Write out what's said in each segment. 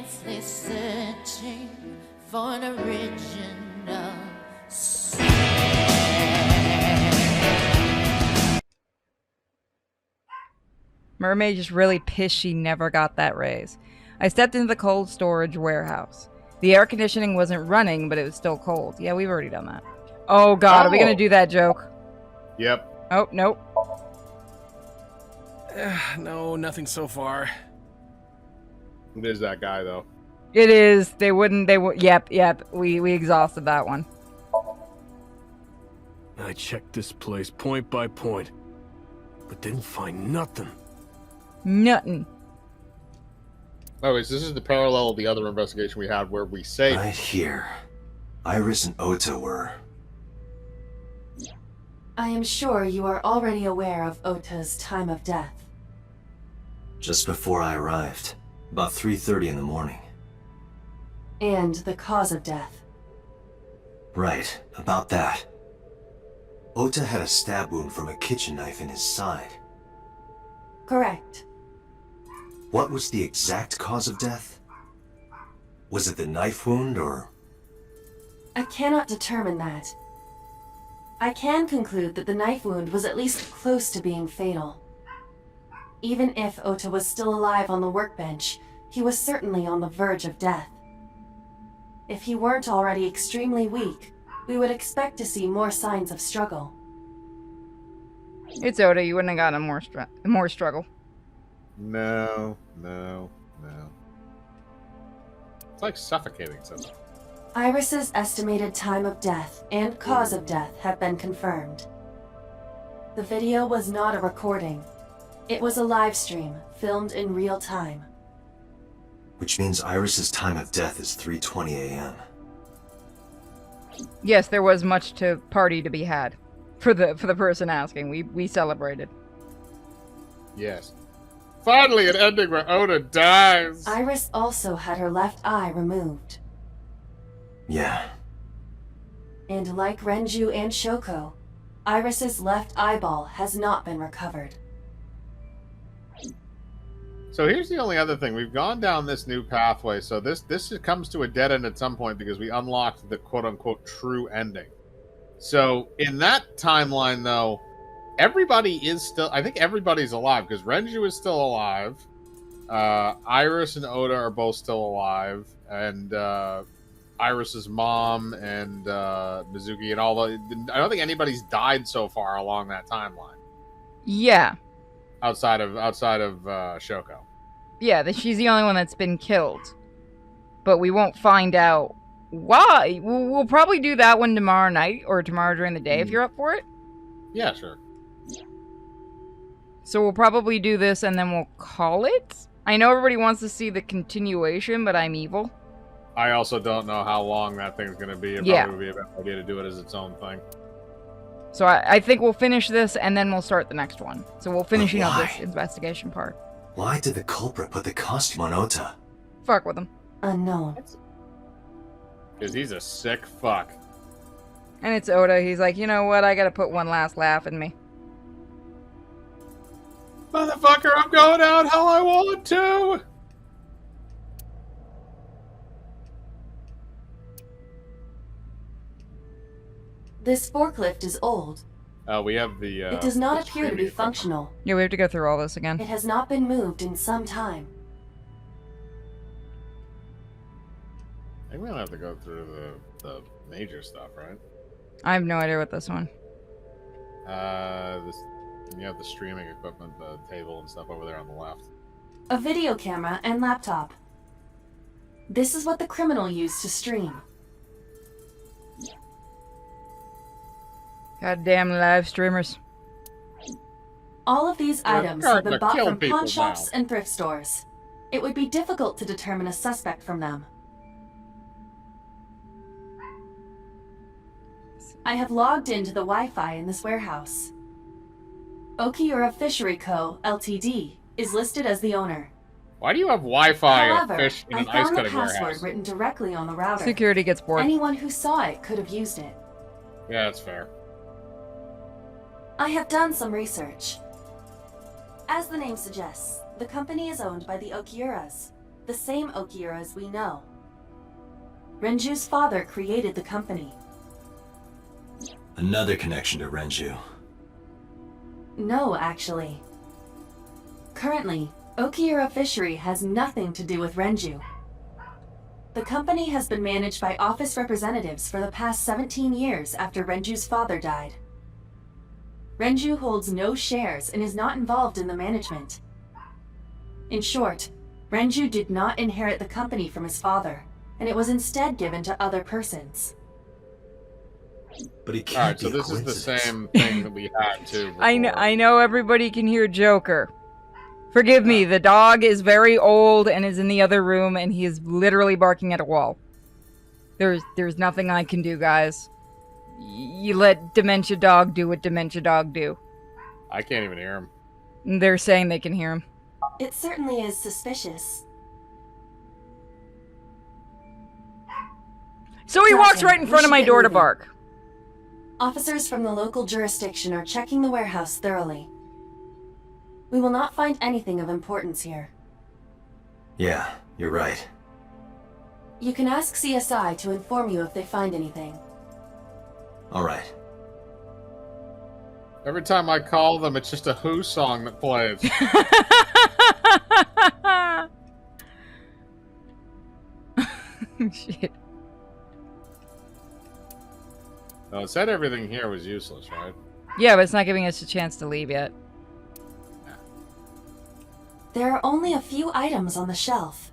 endlessly searching for an original sin. Mermaid just really pissed she never got that raise. I stepped into the cold storage warehouse. The air conditioning wasn't running, but it was still cold. Yeah, we've already done that. Oh god, are we gonna do that joke? Yep. Oh, nope. No, nothing so far. It is that guy, though. It is. They wouldn't. Yep. We exhausted that one. I checked this place point by point, but didn't find nothing. Nothing. Oh, this is the parallel of the other investigation we had where we say... Right here. Iris and Ota were... I am sure you are already aware of Ota's time of death. Just before I arrived. About 3:30 in the morning. And the cause of death. Right, about that. Ota had a stab wound from a kitchen knife in his side. Correct. What was the exact cause of death? Was it the knife wound, or...? I cannot determine that. I can conclude that the knife wound was at least close to being fatal. Even if Ota was still alive on the workbench, he was certainly on the verge of death. If he weren't already extremely weak, we would expect to see more signs of struggle. It's Ota. You wouldn't have gotten more struggle. No. It's like suffocating something. Iris's estimated time of death and cause of death have been confirmed. The video was not a recording. It was a live stream, filmed in real time. Which means Iris's time of death is 3:20 a.m. Yes, there was much to party to be had. For the person asking, we celebrated. Yes. Finally, an ending where Ota dies. Iris also had her left eye removed. Yeah. And like Renju and Shoko, Iris's left eyeball has not been recovered. So here's the only other thing. We've gone down this new pathway, so this comes to a dead end at some point because we unlocked the quote-unquote true ending. So in that timeline, though, everybody is still... I think everybody's alive, because Renju is still alive. Iris and Ota are both still alive. And Iris's mom and Mizuki and all the... I don't think anybody's died so far along that timeline. Yeah. Outside of Shoko. Yeah, she's the only one that's been killed. But we won't find out why. We'll probably do that one tomorrow night, or tomorrow during the day if you're up for it. Yeah, sure. So we'll probably do this and then we'll call it? I know everybody wants to see the continuation, but I'm evil. I also don't know how long that thing's going to be. It probably would be a bad idea to do it as its own thing. So I think we'll finish this and then we'll start the next one. So we'll finish up this investigation part. Why did the culprit put the costume on Ota? Fuck with him. Unknown. Because he's a sick fuck. And it's Ota. He's like, you know what? I gotta put one last laugh in me. Motherfucker, I'm going out how I want to! This forklift is old. We have the, it does not appear to be functional. Yeah, we have to go through all this again. It has not been moved in some time. I think we don't have to go through the major stuff, right? I have no idea what this one. You have the streaming equipment, the table and stuff over there on the left. A video camera and laptop. This is what the criminal used to stream. Goddamn live streamers. All of these items have been bought from pawn shops now. and thrift stores. It would be difficult to determine a suspect from them. I have logged into the Wi-Fi in this warehouse. Okiura Fishery Co., Ltd. is listed as the owner. Why do you have Wi-Fi However, or fish in I an ice found the cutting password warehouse? written directly on the router. Security gets bored. Anyone who saw it could have used it. Yeah, that's fair. I have done some research. As the name suggests, the company is owned by the Okiuras. the same Okiuras we know. Renju's father created the company. Another connection to Renju. No, actually. Currently, Okiura Fishery has nothing to do with Renju. The company has been managed by office representatives for the past 17 years after Renju's father died. Renju holds no shares and is not involved in the management. In short, Renju did not inherit the company from his father, and it was instead given to other persons. But he All can't right, so be a this is the coincidence. same thing that we had too. I know everybody can hear Joker. Forgive me, the dog is very old and is in the other room, and he is literally barking at a wall. There's nothing I can do, guys. You let Dementia Dog do what Dementia Dog do. I can't even hear him. They're saying they can hear him. It certainly is suspicious. So he walks Gotcha. right in We front of should my get door to moving. bark. Officers from the local jurisdiction are checking the warehouse thoroughly. We will not find anything of importance here. Yeah, you're right. You can ask CSI to inform you if they find anything. All right. Every time I call them, it's just a Who song that plays. Shit. No, it said everything here was useless, right? Yeah, but it's not giving us a chance to leave yet. There are only a few items on the shelf.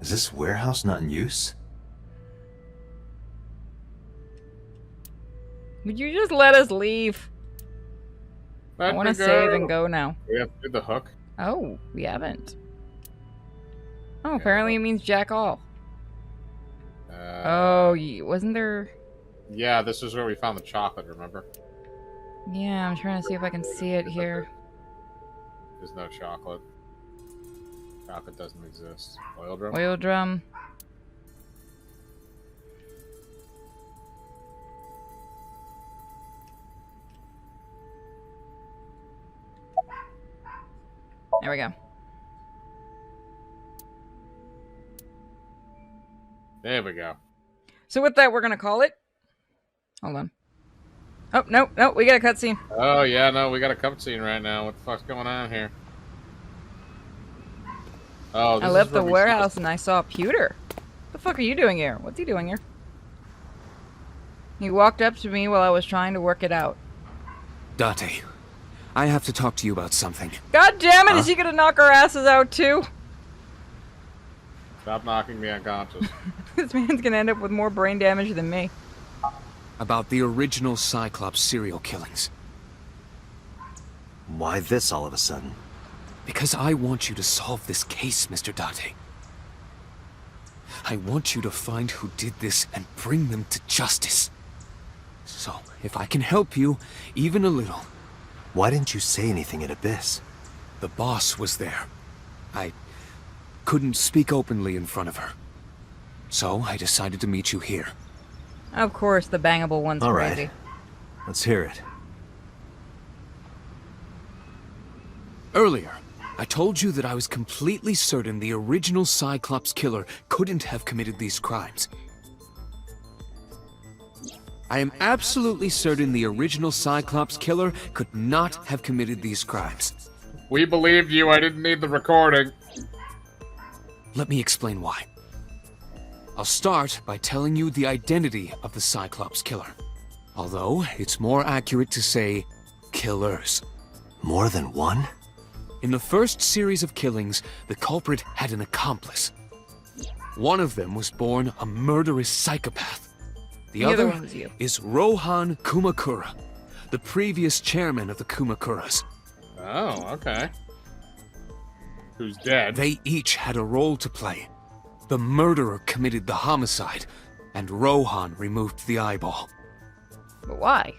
Is this warehouse not in use? Would you just let us leave? I Let want me to save and go now. We have to do the hook. Oh, we haven't. Oh, apparently it means jack off. Oh, wasn't there... Yeah, this is where we found the chocolate, remember? Yeah, I'm trying to see if I can see it here. There's no chocolate. Chocolate doesn't exist. Oil drum? Oil drum. There we go. There we go. So with that, we're gonna call it. Hold on. Oh, no, we got a cutscene. Oh, yeah, no, we got a cutscene right now. What the fuck's going on here? Oh, this I is left where the we see warehouse and I saw Pewter. What the fuck are you doing here? What's he doing here? He walked up to me while I was trying to work it out. Date, I have to talk to you about something. God damn it, is he gonna knock our asses out too? Stop knocking me unconscious. This man's gonna end up with more brain damage than me. About the original Cyclops serial killings. Why this all of a sudden? Because I want you to solve this case, Mr. Date. I want you to find who did this and bring them to justice. So, if I can help you, even a little. Why didn't you say anything at Abyss? The boss was there. I couldn't speak openly in front of her. So, I decided to meet you here. Of course, the bangable one's All crazy. right. Let's hear it. Earlier, I told you that I was completely certain the original Cyclops killer couldn't have committed these crimes. I am absolutely certain the original Cyclops killer could not have committed these crimes. We believed you. I didn't need the recording. Let me explain why. I'll start by telling you the identity of the Cyclops killer. Although, it's more accurate to say, killers. More than one? In the first series of killings, the culprit had an accomplice. One of them was born a murderous psychopath. The other other one was you. is Rohan Kumakura, the previous chairman of the Kumakuras. Oh, okay. Who's dead? They each had a role to play. The murderer committed the homicide, and Rohan removed the eyeball. But why?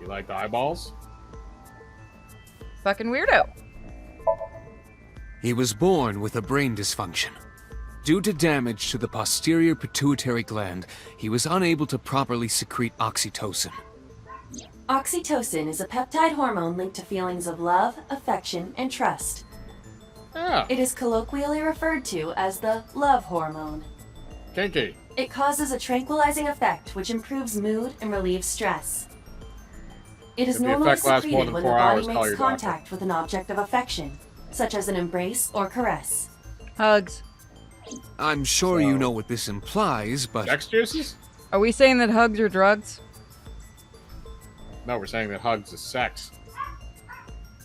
You like the eyeballs? Fucking weirdo. He was born with a brain dysfunction. Due to damage to the posterior pituitary gland, he was unable to properly secrete oxytocin. Oxytocin is a peptide hormone linked to feelings of love, affection, and trust. Yeah, It is colloquially referred to as the love hormone. kinky. It causes a tranquilizing effect which improves mood and relieves stress. It is If the normally effect lasts more secreted than when 4 the body hours, call makes your contact with an object of affection, such as an embrace or caress. Hugs. I'm sure you So- know what this implies, but Sex juices? Are we saying that hugs are drugs? No, we're saying that hugs is sex.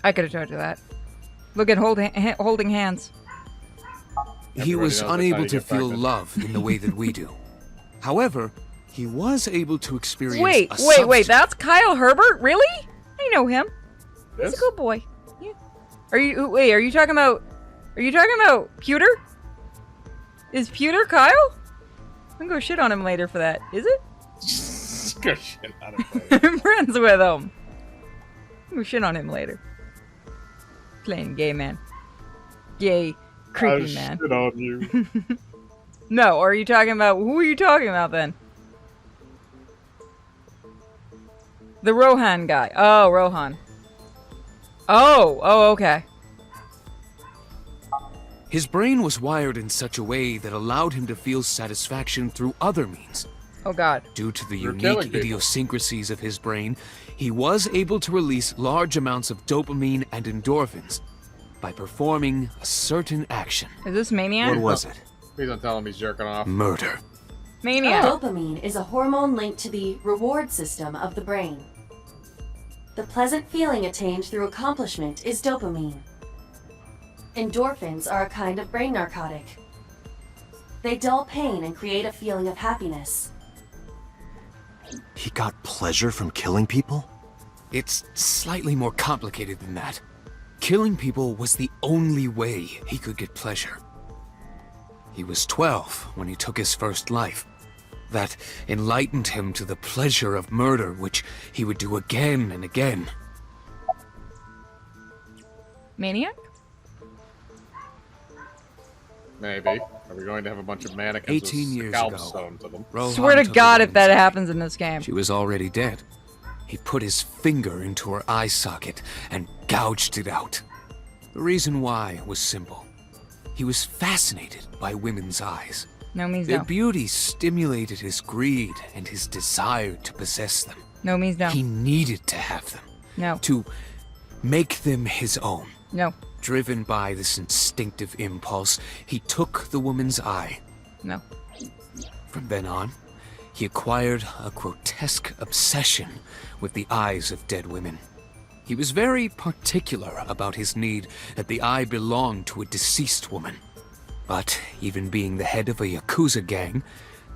I could have told you that. Look at holding hands. he Everybody was knows that's how unable you to get feel pregnant. love in the way that we do. However, he was able to experience Wait, a wait, substance- that's Kyle Herbert? Really? I know him. He's Yes? a good boy. Yeah. Are you talking about Pewter? Is Pewter Kyle? I'm gonna go shit on him later for that. Is it? Good shit out of it. I'm friends with him. I'm gonna shit on him later. Playing gay man. Gay, creepy man. Shit on you. No, are you talking about, who are you talking about then? The Rohan guy. Oh, Rohan. Oh, okay. His brain was wired in such a way that allowed him to feel satisfaction through other means. Oh god. Due to the You're killing unique people. idiosyncrasies of his brain, he was able to release large amounts of dopamine and endorphins by performing a certain action. Is this Maniac? What was it? Please don't tell him he's jerking off. Murder. Maniac. Dopamine is a hormone linked to the reward system of the brain. The pleasant feeling attained through accomplishment is dopamine. Endorphins are a kind of brain narcotic. They dull pain and create a feeling of happiness. He got pleasure from killing people? It's slightly more complicated than that. Killing people was the only way he could get pleasure. He was 12 when he took his first life. That enlightened him to the pleasure of murder, which he would do again and again. Maniac? Maybe. Are we going to have a bunch of mannequins 18 with years scalps ago. sewn to them? Rohan Swear to took a God if woman's that life. happens in this game. She was already dead. He put his finger into her eye socket and gouged it out. The reason why was simple. He was fascinated by women's eyes. No means Their no. beauty stimulated his greed and his desire to possess them. No means no. He needed to have them, No. to make them his own. No. Driven by this instinctive impulse, he took the woman's eye. No. From then on, he acquired a grotesque obsession with the eyes of dead women. He was very particular about his need that the eye belonged to a deceased woman. But even being the head of a Yakuza gang,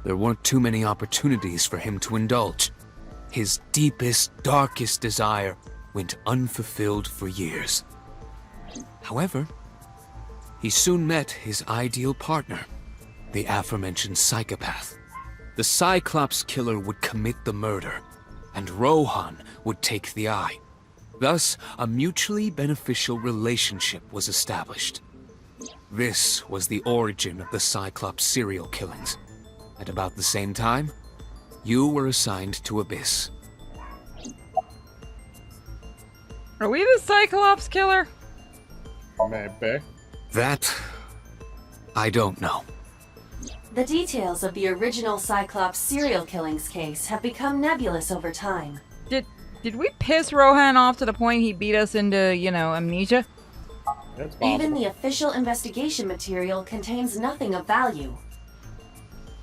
there weren't too many opportunities for him to indulge. His deepest, darkest desire went unfulfilled for years. However, he soon met his ideal partner, the aforementioned psychopath. The Cyclops killer would commit the murder, and Rohan would take the eye. Thus, a mutually beneficial relationship was established. This was the origin of the Cyclops serial killings. At about the same time, you were assigned to Abyss. Are we the Cyclops killer? Maybe. That, I don't know. The details of the original Cyclops serial killings case have become nebulous over time. Did we piss Rohan off to the point he beat us into, amnesia? It's possible. Even the official investigation material contains nothing of value.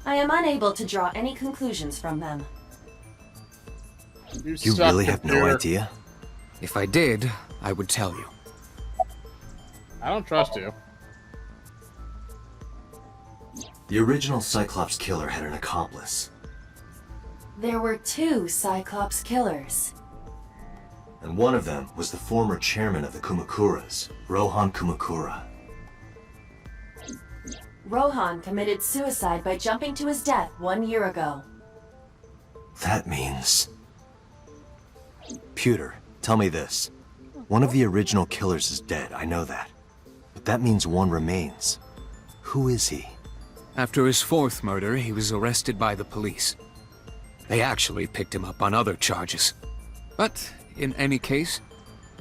I am unable to draw any conclusions from them. You suck, really have no computer. idea? If I did, I would tell you. I don't trust you. The original Cyclops killer had an accomplice, There were 2 Cyclops killers. and one of them was the former chairman of the Kumakuras, Rohan Kumakura. Rohan committed suicide by jumping to his death 1 year ago. That means... Pewter, tell me this. One of the original killers is dead, I know that. But that means one remains. Who is he? After his 4th murder, he was arrested by the police. They actually picked him up on other charges. But, in any case,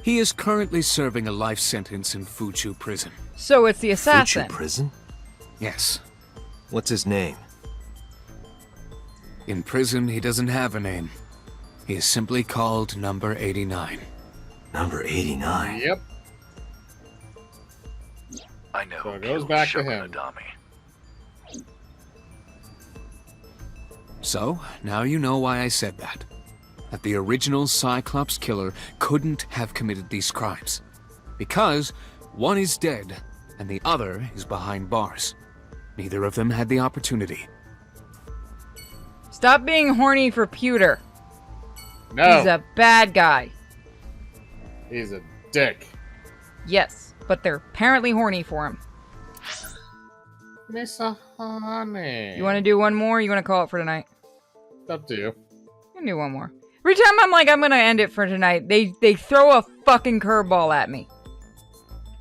He is currently serving a life sentence in Fuchu prison. So it's the assassin. Future prison? Yes. What's his name? In prison, he doesn't have a name. He is simply called Number 89. Number 89. Yep. I know. So it who goes killed back to Shepard him. Adami. So, now you know why I said that. That the original Cyclops killer couldn't have committed these crimes. Because one is dead, and the other is behind bars. Neither of them had the opportunity. Stop being horny for Pewter. No. He's a bad guy. He's a dick. Yes, but they're apparently horny for him. Miss Honey. You want to do one more? Or you want to call it for tonight? It's up to you. You can do one more. Every time I'm like, I'm gonna end it for tonight, they throw a fucking curveball at me.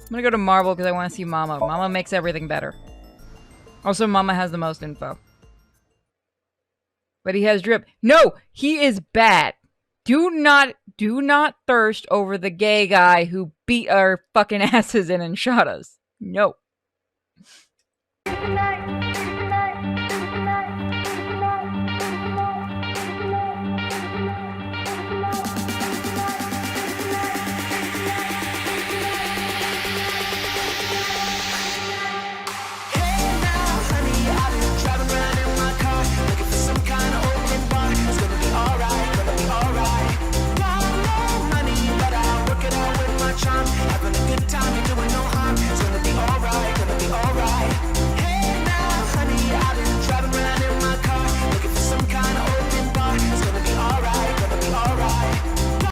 I'm gonna go to Marvel because I want to see Mama. Mama makes everything better. Also, Mama has the most info. But he has drip. No, he is bad. Do not thirst over the gay guy who beat our fucking asses in and shot us. No.